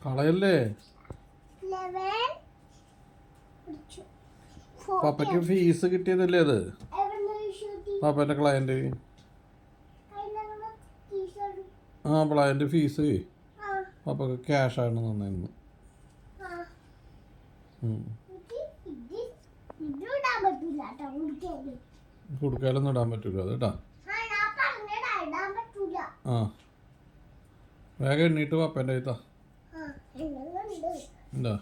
കളയല്ലേ? പാപ്പയ്ക്ക് ഫീസ് കിട്ടിയതല്ലേ അത്? പാപ്പന്റെ client client fees പാപ്പക്ക് cash ആണ് തന്നിരുന്നു. കുടുക്കാലൊന്നും ഇടാൻ പറ്റൂല അത് കേട്ടാ. ആ വേഗം എണ്ണീട്ട് പാപ്പൻ്റെ കയ്ത്താ എന്താ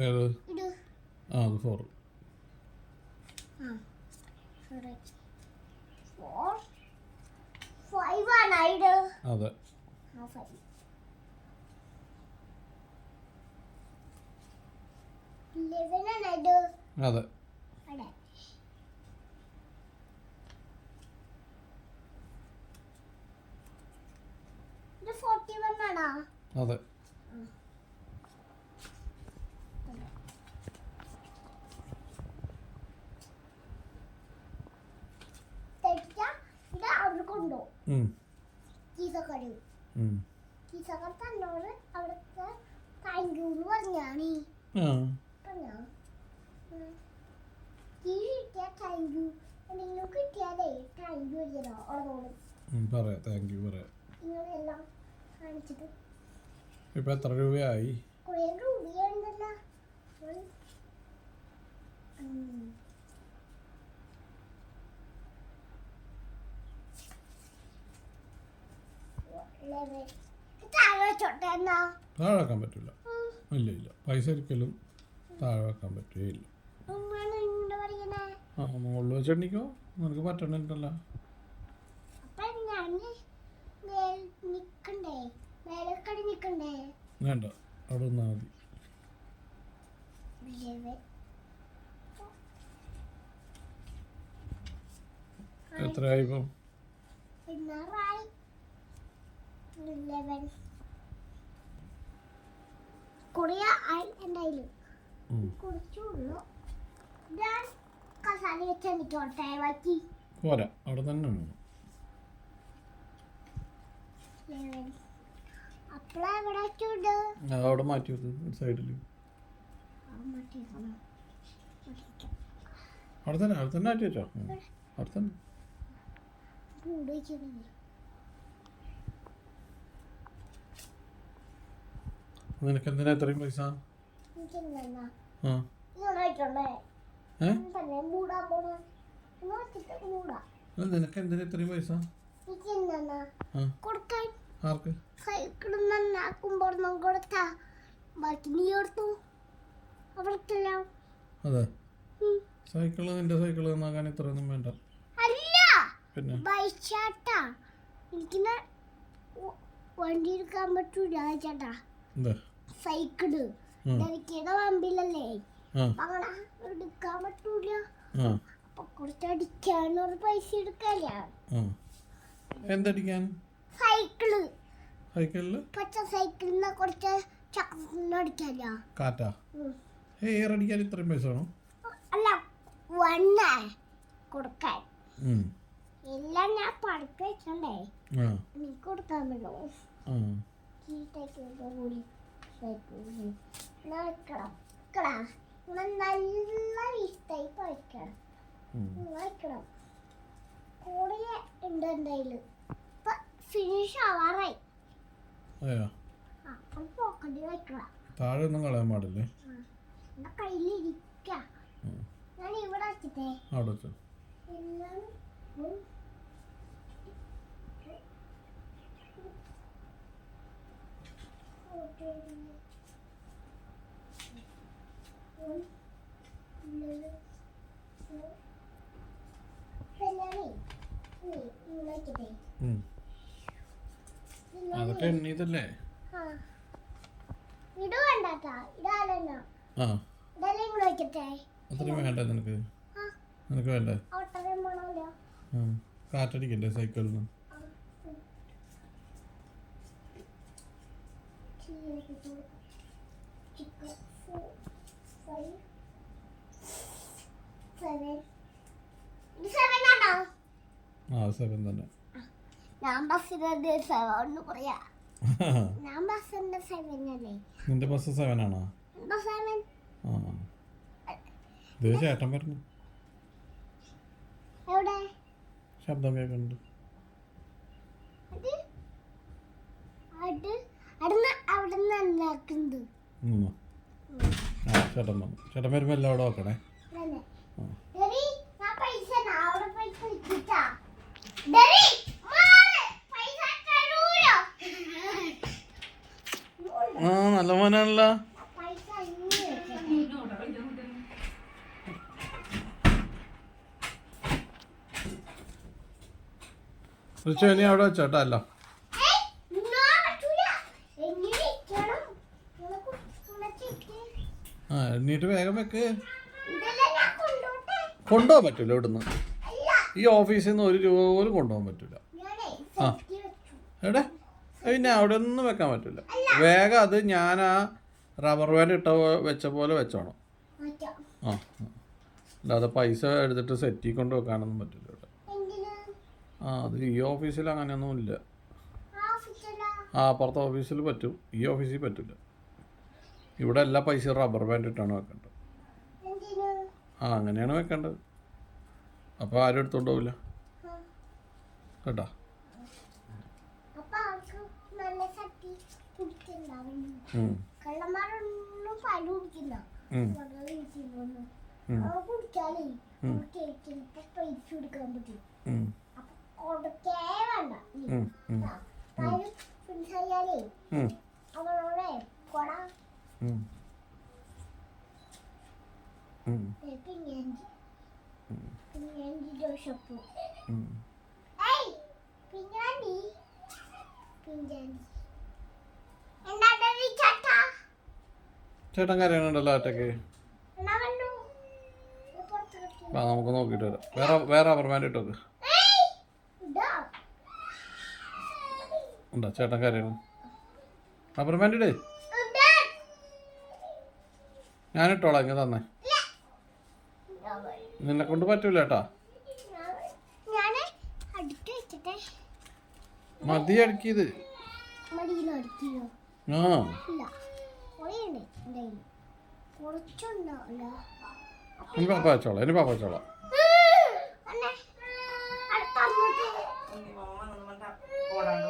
ഏത്? ആ അത് 4. അതെ അതെ അതെ പറയാം താങ്ക് യു പറയാം. ഇപ്പൊ എത്ര രൂപയായി? താഴെ വെക്കാൻ പറ്റില്ല. ഇല്ല ഇല്ല പൈസ ഒരിക്കലും താഴെ വെക്കാൻ പറ്റുകയില്ല. ആ മുകളിൽ വെച്ചെണ്ണിക്കോ, നിനക്ക് പറ്റണില്ലല്ലോ. വേണ്ട അവിടെ നിന്നാ മതി. എത്രയായി ഇപ്പം? പോരാ അവിടെ തന്നെ അവിടെ മാറ്റി വെക്ക് സൈഡിൽ. അവിടെ തന്നെ മാറ്റി വെച്ചോ. അവിടെ തന്നെ നിനക്ക് എന്തിനാ ഇത്രയും പൈസ? നിനക്ക് എന്തിനാ ഇത്രയും പൈസ? ആർക്ക്? അതെ സൈക്കിള് നിന്റെ സൈക്കിള് നന്നാക്കാൻ ഇത്രയൊന്നും വേണ്ട. പിന്നെ വണ്ടി എടുക്കാൻ പറ്റൂല ചേട്ടാ. സൈക്കിള് വമ്പിലല്ലേ എടുക്കാൻ പറ്റൂല. അപ്പൊ കുറച്ചടിക്കാനൊരു പൈസ എടുക്കാല്ല. എന്തടിക്കാൻ? സൈക്കിള് സൈക്കിളില് പച്ച സൈക്കിളിന് കുറച്ച് ചക്കടിക്കാല്ല. കാറ്റാ എയർ അടിക്കാൻ ഇത്രയും പൈസ വേണോ? അല്ല വണ്ണ കൊടുക്കാൻ എല്ലാം ഞാൻ പടക്ക വെച്ചണ്ടേ എനിക്ക് കൊടുക്കാൻ പറ്റോ? നല്ല ഇഷ്ടായി കഴിക്കണം. കഴിക്കണം കൂടെ ഉണ്ട് എന്തായാലും. ഇപ്പൊ ഫിനിഷ് ആവാറായി. പോക്കണ്ടി വെക്കണം. താഴെ ഒന്നും കളയാൻ പാടില്ലേ? എന്റെ കയ്യിലിരിക്ക. ഞാൻ ഇവിടെ വെച്ചിട്ടേ അവിടെ വെച്ചോ. എല്ലാം അതൊക്കെ എണ്ണീതല്ലേ? അത്രയും വേണ്ട നിനക്ക്? നിനക്ക് വേണ്ട? കാറ്റടിക്കണ്ടേ സൈക്കിളിൽ നിന്ന്? ആ 7 തന്നെ. ഞാൻ ബസ്സിന്റെ 7 പറയാ. ഞാൻ ബസ്സിന്റെ 7 അല്ലേ? നിന്റെ ബസ് 7 ആണോ? ആ ഇത് ചേട്ടൻ വരുന്നു. എവിടെ? ശബ്ദം കേൾക്കുന്നുണ്ട്. ആ ചേട്ടൻ വന്നു. ചേട്ടൻ വരുമ്പോൾ എല്ലാം അവിടെ നോക്കണേ. ആ നല്ല മോനാണല്ലോ. ഇനി അവിടെ വെച്ചോട്ടാ അല്ലോ. ആ എണ്ണീട്ട് വേഗം വെക്ക്. കൊണ്ടുപോകാൻ പറ്റൂല ഇവിടുന്ന്. ഈ ഓഫീസിൽ നിന്ന് 1 രൂപ പോലും കൊണ്ടുപോകാൻ പറ്റൂല. ആ എവിടെ? പിന്നെ അവിടെ ഒന്നും വെക്കാൻ പറ്റില്ല. വേഗം അത് ഞാൻ ആ റബ്ബർ ബാൻഡ് വെച്ച പോലെ വെച്ചോണം. ആ അല്ലാതെ പൈസ എടുത്തിട്ട് സെറ്റിൽ കൊണ്ട് വെക്കാനൊന്നും പറ്റില്ല ഇവിടെ. ആ അത് ഈ ഓഫീസിൽ അങ്ങനെയൊന്നും ഇല്ല. ആ അപ്പുറത്തെ ഓഫീസിൽ പറ്റും, ഈ ഓഫീസിൽ പറ്റില്ല. ഇവിടെ എല്ലാ പൈസയും റബ്ബർ ബാൻഡ് ഇട്ടാണ് വെക്കേണ്ടത്. ആ അങ്ങനെയാണ് വെക്കേണ്ടത്. അപ്പോൾ ആരും എടുത്തോണ്ട് പോവില്ല കേട്ടോ. ചേട്ടൻ കരയണുണ്ടല്ലോ ഒറ്റയ്ക്ക്. ആ നമുക്ക് നോക്കിയിട്ട് വരാം. വേറെ റബ്ബർ ബാൻഡ് ഇട്ട് വെക്ക്. ഉണ്ടോ ചേട്ടൻ കരയണം? റബ്ബർ ബാൻഡ് ഇടേ. ഞാനിട്ടോളാം. ഇങ്ങനെ തന്നെ. നിന്നെ കൊണ്ട് പറ്റൂല കേട്ടാ. മതി അടിക്കിയത്. ആ ഇനി പാപ്പ വെച്ചോളാം. ഇനി പാപ്പ വെച്ചോളാം. പോടാണ്ട്